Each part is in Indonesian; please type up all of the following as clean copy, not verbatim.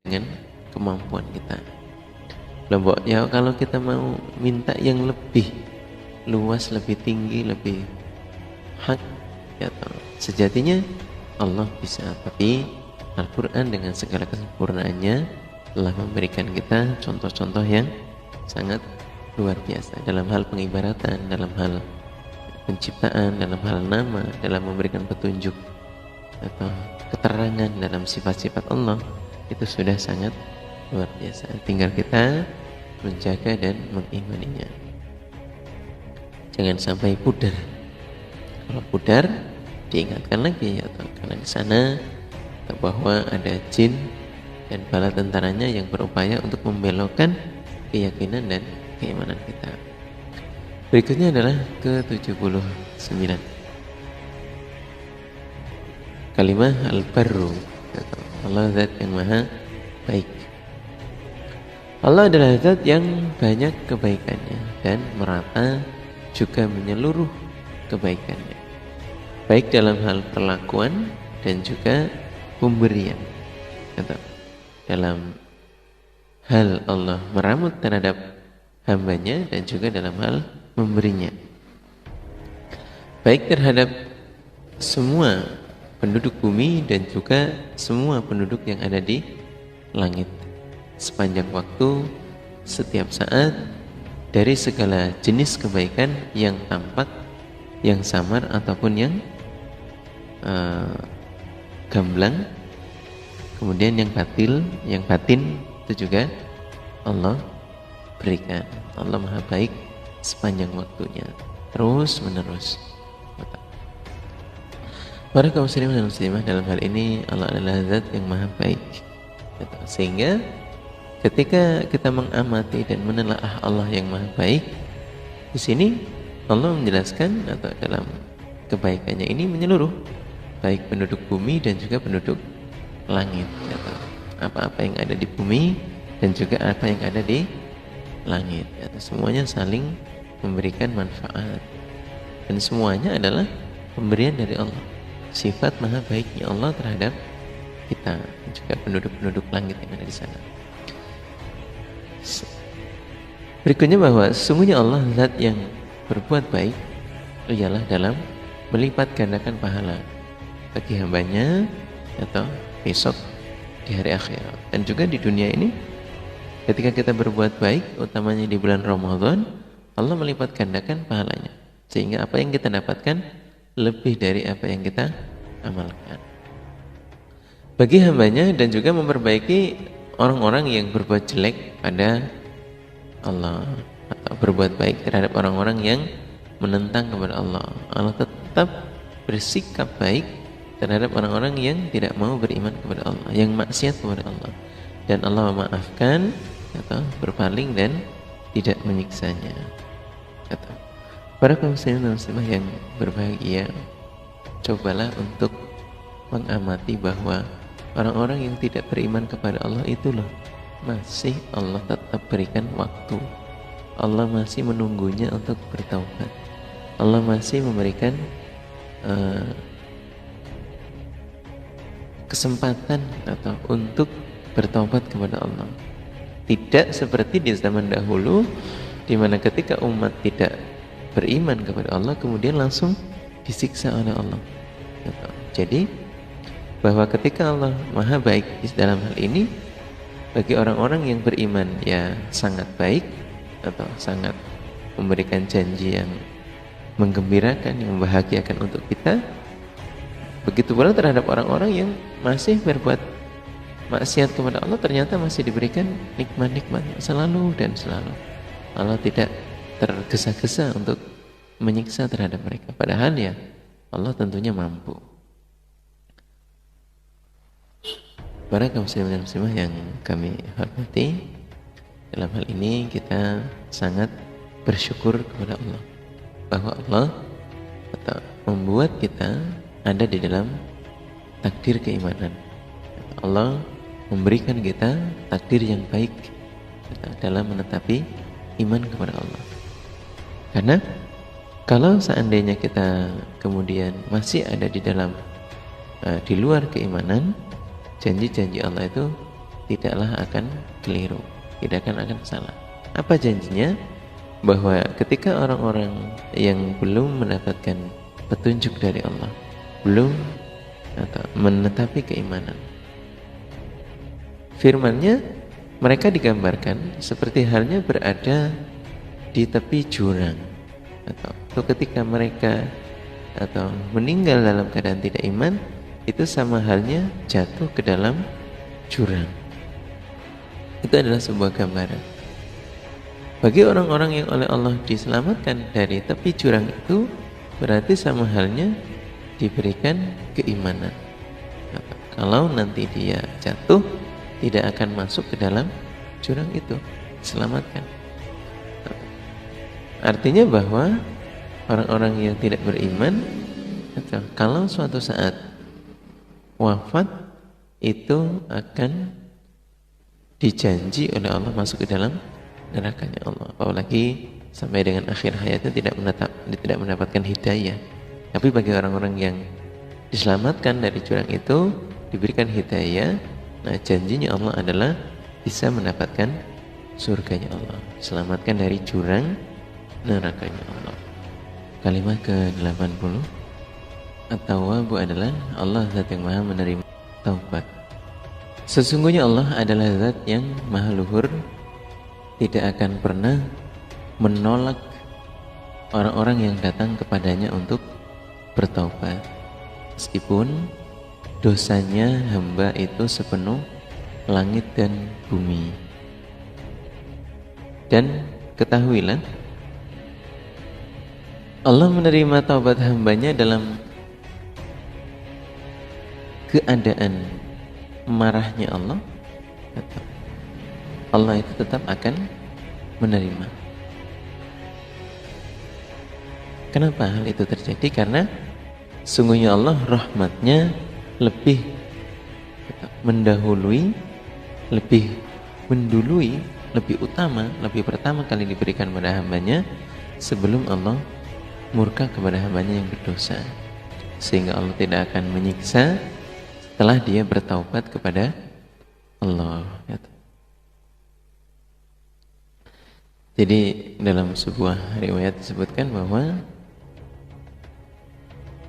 dengan kemampuan kita. Loh, ya kalau kita mau minta yang lebih luas, lebih tinggi, lebih hak, ya toh, sejatinya Allah bisa. Tapi Al-Quran dengan segala kesempurnaannya telah memberikan kita contoh-contoh yang sangat luar biasa dalam hal pengibaratan, dalam hal penciptaan, dalam hal nama, dalam memberikan petunjuk atau keterangan dalam sifat-sifat Allah. Itu sudah sangat luar biasa. Tinggal kita menjaga dan mengimaninya. Jangan sampai pudar. Kalau pudar, diingatkan lagi, ya, karena di sana bahwa ada jin dan bala tentaranya yang berupaya untuk membelokkan keyakinan dan keimanan kita. Berikutnya adalah ke-79. Kalimah al-barru, Allah zat yang maha baik. Allah adalah zat yang banyak kebaikannya dan merata juga menyeluruh kebaikannya, baik dalam hal perlakuan dan juga pemberian. Dalam hal Allah meramut terhadap hambanya dan juga dalam hal memberinya, baik terhadap semua penduduk bumi dan juga semua penduduk yang ada di langit sepanjang waktu, setiap saat, dari segala jenis kebaikan yang tampak, yang samar ataupun yang gamblang, kemudian yang batin itu juga Allah berikan. Allah maha baik sepanjang waktunya, terus menerus. Para kaum muslimin dan muslimah, dalam hal ini Allah adalah zat yang maha baik. Sehingga ketika kita mengamati dan menelaah Allah yang maha baik, di sini Allah menjelaskan atau dalam kebaikannya ini menyeluruh, baik penduduk bumi dan juga penduduk langit. Apa-apa yang ada di bumi dan juga apa yang ada di langit, semuanya saling memberikan manfaat dan semuanya adalah pemberian dari Allah. Sifat maha baiknya Allah terhadap kita dan juga penduduk-penduduk langit yang ada di sana. Berikutnya bahwa sesungguhnya Allah zat yang berbuat baik ialah dalam melipat gandakan pahala bagi hambanya atau besok di hari akhirat dan juga di dunia ini. Ketika kita berbuat baik, utamanya di bulan Ramadan, Allah melipat gandakan pahalanya, sehingga apa yang kita dapatkan lebih dari apa yang kita amalkan bagi hambanya, dan juga memperbaiki orang-orang yang berbuat jelek pada Allah atau berbuat baik terhadap orang-orang yang menentang kepada Allah. Allah tetap bersikap baik terhadap orang-orang yang tidak mau beriman kepada Allah, yang maksiat kepada Allah, dan Allah memaafkan atau berpaling dan tidak menyiksanya. Para kaum muslimin dan muslimah yang berbahagia, cobalah untuk mengamati bahwa orang-orang yang tidak beriman kepada Allah itulah masih Allah tetap berikan waktu. Allah masih menunggunya untuk bertaubat. Allah masih memberikan kesempatan atau untuk bertaubat kepada Allah. Tidak seperti di zaman dahulu, di mana ketika umat tidak beriman kepada Allah kemudian langsung disiksa oleh Allah. Jadi bahwa ketika Allah maha baik dalam hal ini, bagi orang-orang yang beriman ya sangat baik atau sangat memberikan janji yang menggembirakan, yang membahagiakan untuk kita. Begitu pula terhadap orang-orang yang masih berbuat maksiat kepada Allah, ternyata masih diberikan nikmat-nikmat selalu dan selalu. Allah tidak tergesa-gesa untuk menyiksa terhadap mereka, padahal ya Allah tentunya mampu. Para kaum muslimin dan muslimah yang kami hormati, dalam hal ini kita sangat bersyukur kepada Allah bahwa Allah membuat kita ada di dalam takdir keimanan. Allah memberikan kita takdir yang baik dalam menetapi iman kepada Allah. Karena kalau seandainya kita kemudian masih ada di dalam di luar keimanan, janji-janji Allah itu tidaklah akan keliru, tidak akan salah. Apa janjinya? Bahwa ketika orang-orang yang belum mendapatkan petunjuk dari Allah, belum atau menetapi keimanan, firman-Nya mereka digambarkan seperti halnya berada di tepi jurang, atau ketika mereka atau meninggal dalam keadaan tidak iman, itu sama halnya jatuh ke dalam jurang. Itu adalah sebuah gambaran. Bagi orang-orang yang oleh Allah diselamatkan dari tepi jurang itu, berarti sama halnya diberikan keimanan. Kalau nanti dia jatuh, tidak akan masuk ke dalam jurang itu, diselamatkan. Artinya bahwa orang-orang yang tidak beriman, kalau suatu saat wafat, itu akan dijanji oleh Allah masuk ke dalam nerakanya Allah. Apalagi sampai dengan akhir hayatnya tidak mendapatkan hidayah. Tapi bagi orang-orang yang diselamatkan dari jurang itu, diberikan hidayah, nah janjinya Allah adalah bisa mendapatkan surganya Allah, diselamatkan dari jurang nerakanya Allah. Kalimat ke-80, At-Tawwabu adalah Allah zat yang maha menerima taubat. Sesungguhnya Allah adalah zat yang maha luhur, tidak akan pernah menolak orang-orang yang datang kepadanya untuk bertaubat, meskipun dosanya hamba itu sepenuh langit dan bumi. Dan ketahuilah, Allah menerima taubat hambanya dalam keadaan marahnya Allah, Allah itu tetap akan menerima. Kenapa hal itu terjadi? Karena sungguhnya Allah rahmatnya lebih mendahului, lebih mendului, lebih utama, lebih pertama kali diberikan pada hambanya sebelum Allah murka kepada hambanya yang berdosa, sehingga Allah tidak akan menyiksa setelah dia bertaubat kepada Allah. Jadi dalam sebuah riwayat disebutkan bahwa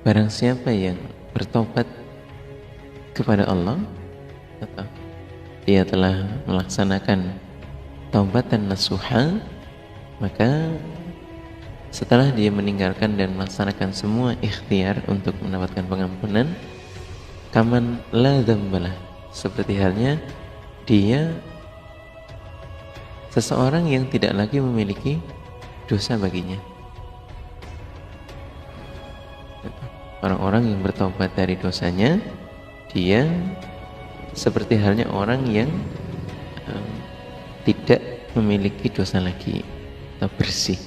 barang siapa yang bertobat kepada Allah, atau dia telah melaksanakan taubatan nasuha, maka setelah dia meninggalkan dan melaksanakan semua ikhtiar untuk mendapatkan pengampunan, kaman la dzambalah, seperti halnya dia seseorang yang tidak lagi memiliki dosa baginya. Orang-orang yang bertobat dari dosanya, dia seperti halnya orang yang tidak memiliki dosa lagi, atau bersih.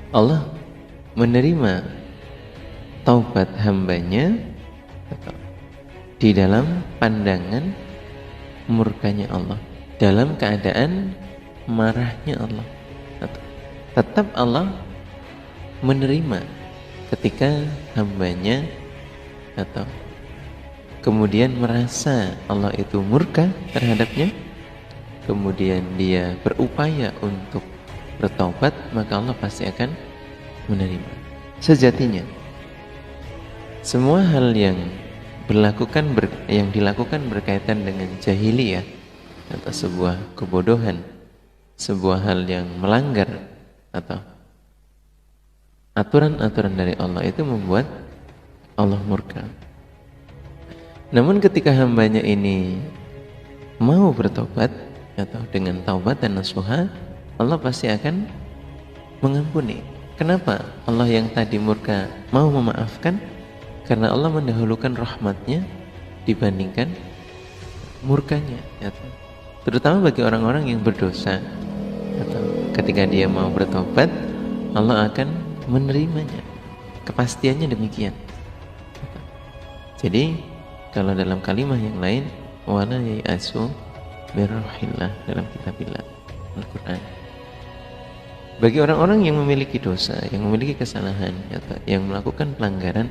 Allah menerima taubat hambanya di dalam pandangan murkanya Allah, dalam keadaan marahnya Allah. Tetap Allah menerima ketika hambanya atau kemudian merasa Allah itu murka terhadapnya, kemudian dia berupaya untuk bertaubat, maka Allah pasti akan menerima. Sejatinya semua hal yang dilakukan berkaitan dengan jahiliyah atau sebuah kebodohan, sebuah hal yang melanggar atau aturan-aturan dari Allah, itu membuat Allah murka. Namun ketika hambanya ini mau bertobat atau dengan taubat dan nasuha, Allah pasti akan mengampuni. Kenapa Allah yang tadi murka mau memaafkan? Karena Allah mendahulukan rahmatnya dibandingkan murkanya. Terutama bagi orang-orang yang berdosa, atau ketika dia mau bertobat, Allah akan menerimanya. Kepastiannya demikian. Jadi kalau dalam kalimat yang lain, wala yai'asu birrahillah, dalam kitabillah Al-Quran, bagi orang-orang yang memiliki dosa, yang memiliki kesalahan, yang melakukan pelanggaran,